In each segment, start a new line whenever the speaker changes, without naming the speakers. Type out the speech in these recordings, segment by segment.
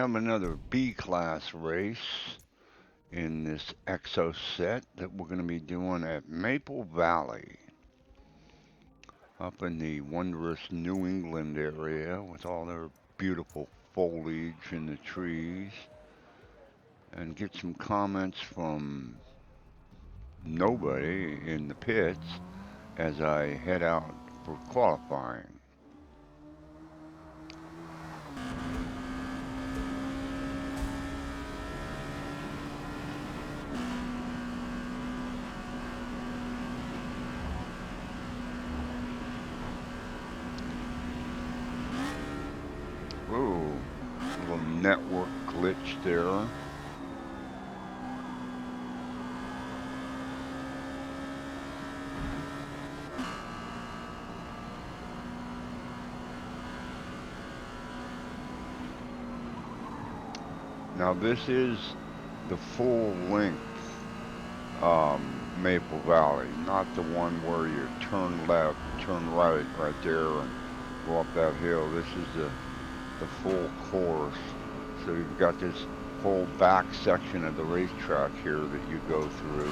have another B-class race in this Exocet that we're going to be doing at Maple Valley, up in the wondrous New England area with all their beautiful foliage in the trees, and get some comments from nobody in the pits as I head out for qualifying. Ooh, little network glitch there. Now this is the full length Maple Valley, not the one where you turn left, turn right there and go up that hill. This is the full course. So you've got this whole back section of the racetrack here that you go through.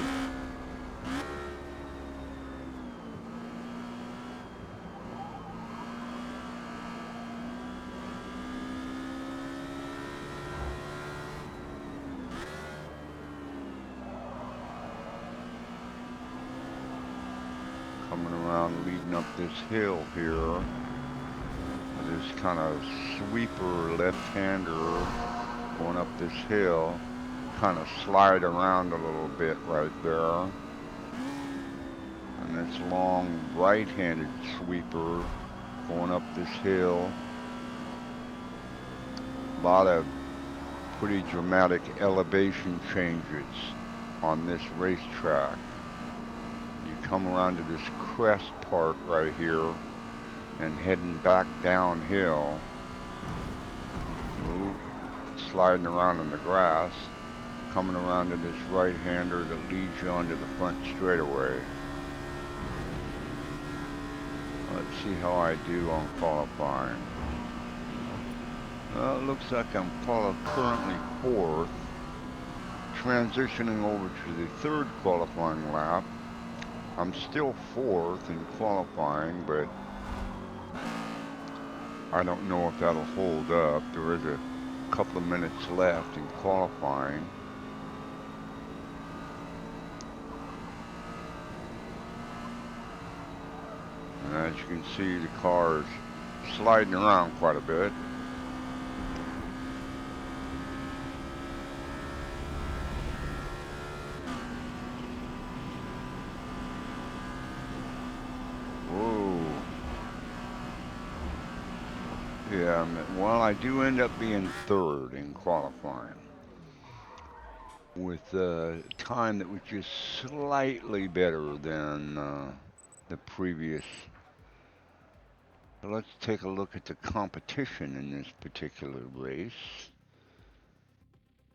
Coming around, leading up this hill here. This kind of sweeper left-hander going up this hill, kind of slide around a little bit right there. And this long right-handed sweeper going up this hill. A lot of pretty dramatic elevation changes on this racetrack. You come around to this crest part right here and heading back downhill, sliding around in the grass, coming around to this right-hander that leads you onto the front straightaway. Let's see how I do on qualifying. Well, it looks like I'm currently fourth, transitioning over to the third qualifying lap. I'm still fourth in qualifying, but I don't know if that'll hold up. There is a couple of minutes left in qualifying. And as you can see, the car is sliding around quite a bit. Yeah, well, I do end up being third in qualifying with a time that was just slightly better than the previous. So let's take a look at the competition in this particular race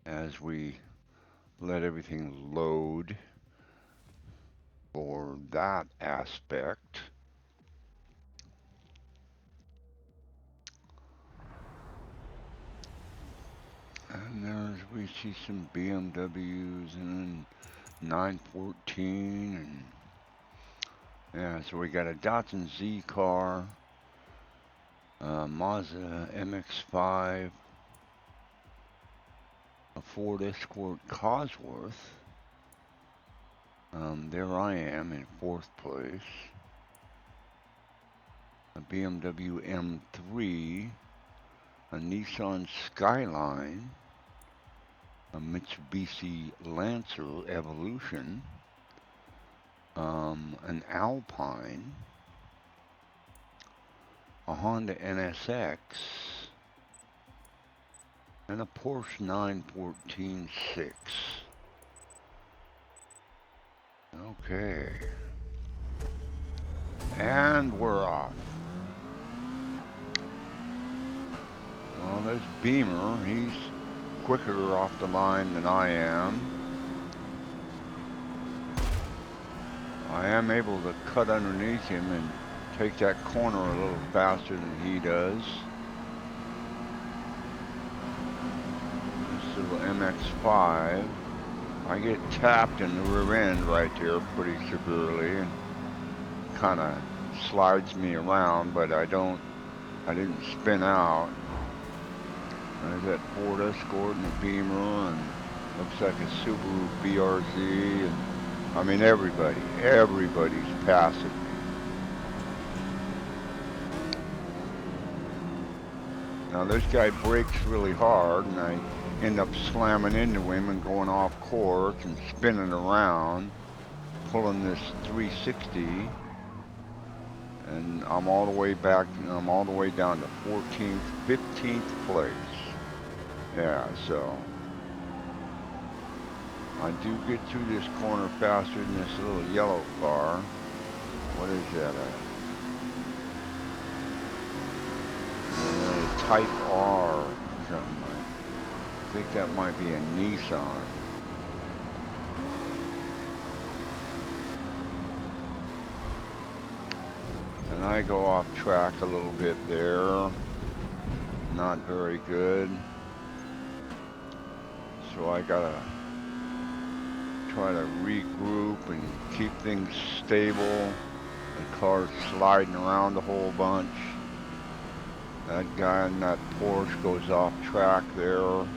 as we let everything load for that aspect. And we see some BMWs and 914 and yeah, so we got a Datsun Z car, Mazda MX-5, a Ford Escort Cosworth. There I am in fourth place. A BMW M3, a Nissan Skyline, a Mitsubishi Lancer Evolution, an Alpine, a Honda NSX, and a Porsche 914-6. Okay. And we're off. Well, there's Beamer. He's quicker off the line than I am. I am able to cut underneath him and take that corner a little faster than he does. MX-5. I get tapped in the rear end right there pretty severely, and kind of slides me around, but I didn't spin out. There's that Ford Escort and a Beamer, and looks like a Subaru BRZ, and I mean everybody's passing me. Now this guy brakes really hard, and I end up slamming into him and going off course and spinning around, pulling this 360, and I'm all the way back, I'm all the way down to 14th, 15th place. Yeah, so I do get through this corner faster than this little yellow car. What is that? Type R or something. I think that might be a Nissan. And I go off track a little bit there. Not very good. So I gotta try to regroup and keep things stable. The car's sliding around a whole bunch. That guy in that Porsche goes off track there. And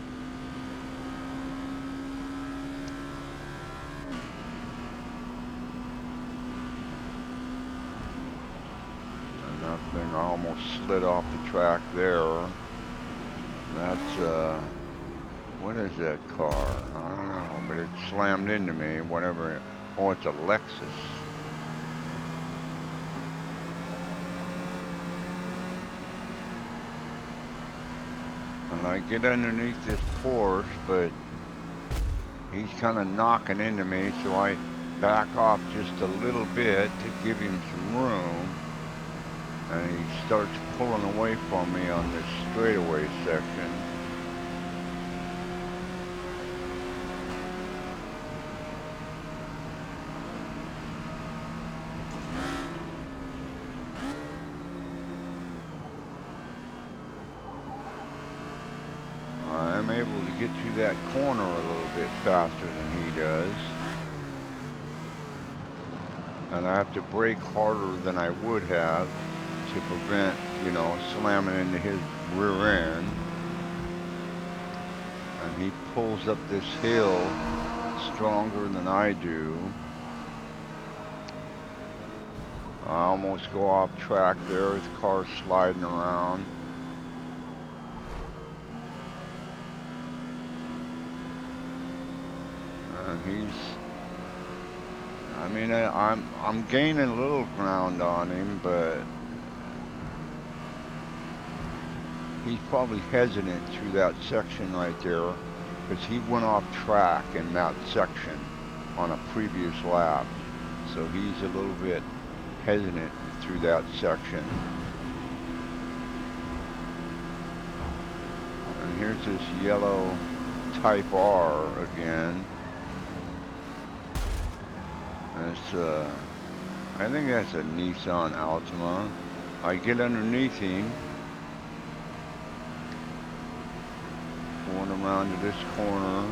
that thing almost slid off the track there. That's, what is that car? I don't know, but it slammed into me, whatever. Oh, it's a Lexus. And I get underneath this Porsche, but he's kind of knocking into me, so I back off just a little bit to give him some room. And he starts pulling away from me on this straightaway section. I'm able to get through that corner a little bit faster than he does. And I have to brake harder than I would have to prevent, you know, slamming into his rear end. And he pulls up this hill stronger than I do. I almost go off track there, his car's sliding around. And he's, I mean, I'm gaining a little ground on him, but he's probably hesitant through that section right there, because he went off track in that section on a previous lap. So he's a little bit hesitant through that section. And here's this yellow Type R again. That's, I think that's a Nissan Altima. I get underneath him, going around to this corner,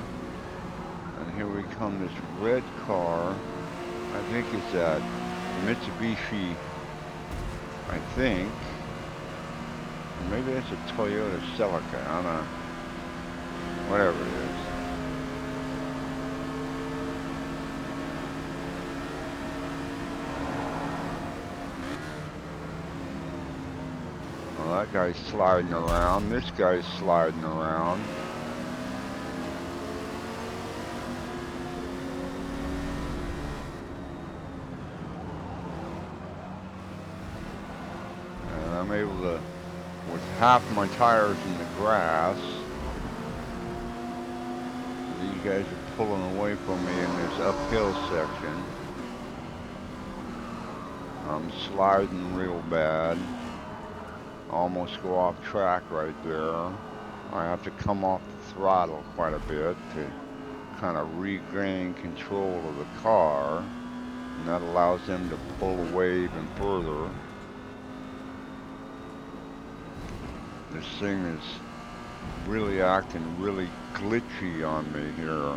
and here we come, this red car. I think it's a Mitsubishi, I think. Or maybe that's a Toyota Celica, I don't know. Whatever it is. Well, that guy's sliding around. This guy's sliding around. And I'm able to, with half my tires in the grass, these guys are pulling away from me in this uphill section. I'm sliding real bad. Almost go off track right there. I have to come off the throttle quite a bit to kind of regain control of the car, and that allows them to pull away even further. This thing is really acting really glitchy on me here.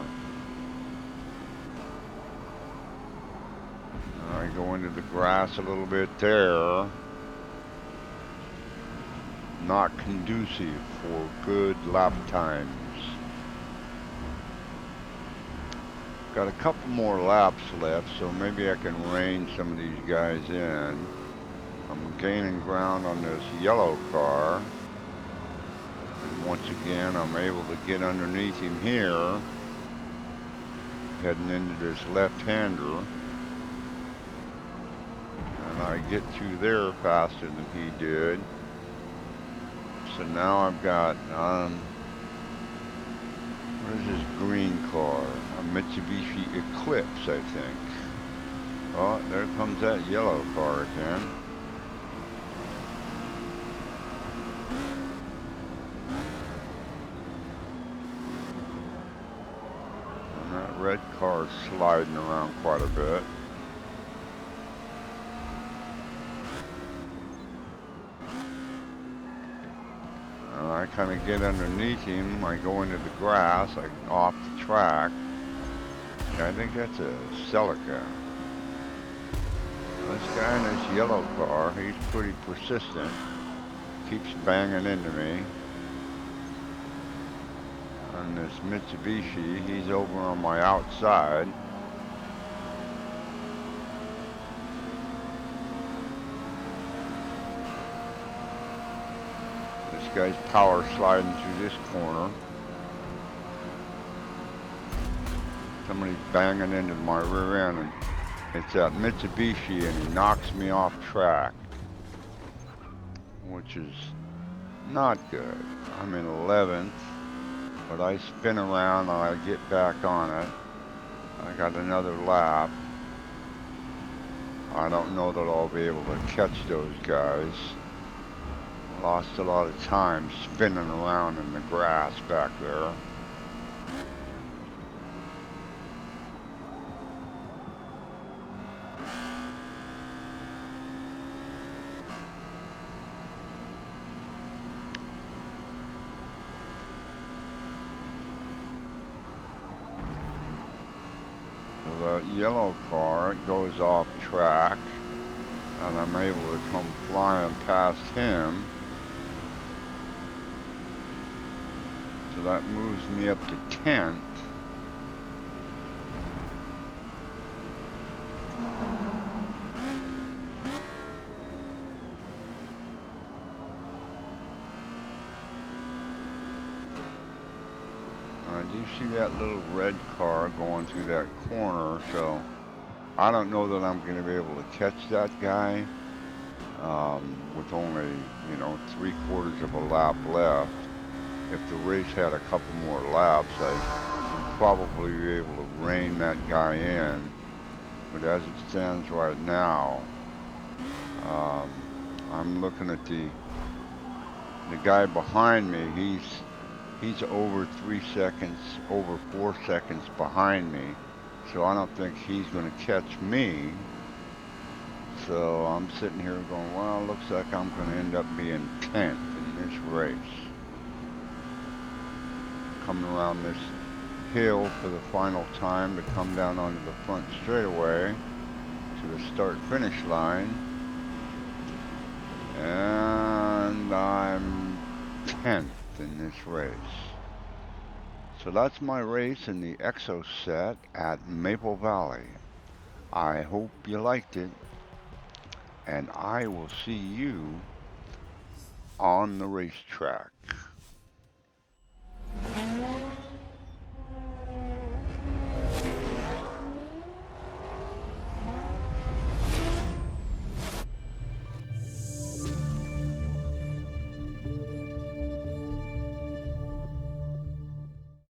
I go into the grass a little bit there. Not conducive for good lap times. Got a couple more laps left, so maybe I can rein some of these guys in. I'm gaining ground on this yellow car. And once again, I'm able to get underneath him here, heading into this left-hander. And I get through there faster than he did. So now I've got, what is this green car? A Mitsubishi Eclipse, I think. Oh, there comes that yellow car again. And that red car's sliding around quite a bit. I kind of get underneath him. I go into the grass, like off the track. I think that's a Celica. This guy in this yellow car, he's pretty persistent. Keeps banging into me. On this Mitsubishi, he's over on my outside. This guy's power sliding through this corner. Somebody's banging into my rear end, and it's that Mitsubishi, and he knocks me off track, which is not good. I'm in 11th, but I spin around and I get back on it. I got another lap. I don't know that I'll be able to catch those guys. Lost a lot of time spinning around in the grass back there. The yellow car goes off track, and I'm able to come flying past him. So that moves me up to 10th. Do you see that little red car going through that corner? So I don't know that I'm going to be able to catch that guy with only, 3/4 of a lap left. If the race had a couple more laps, I would probably be able to rein that guy in. But as it stands right now, I'm looking at the guy behind me. He's over 3 seconds, over 4 seconds behind me. So I don't think he's going to catch me. So I'm sitting here going, well, looks like I'm going to end up being 10th in this race. Coming around this hill for the final time to come down onto the front straightaway to the start-finish line. And I'm 10th in this race. So that's my race in the Exocet at Maple Valley. I hope you liked it, and I will see you on the racetrack.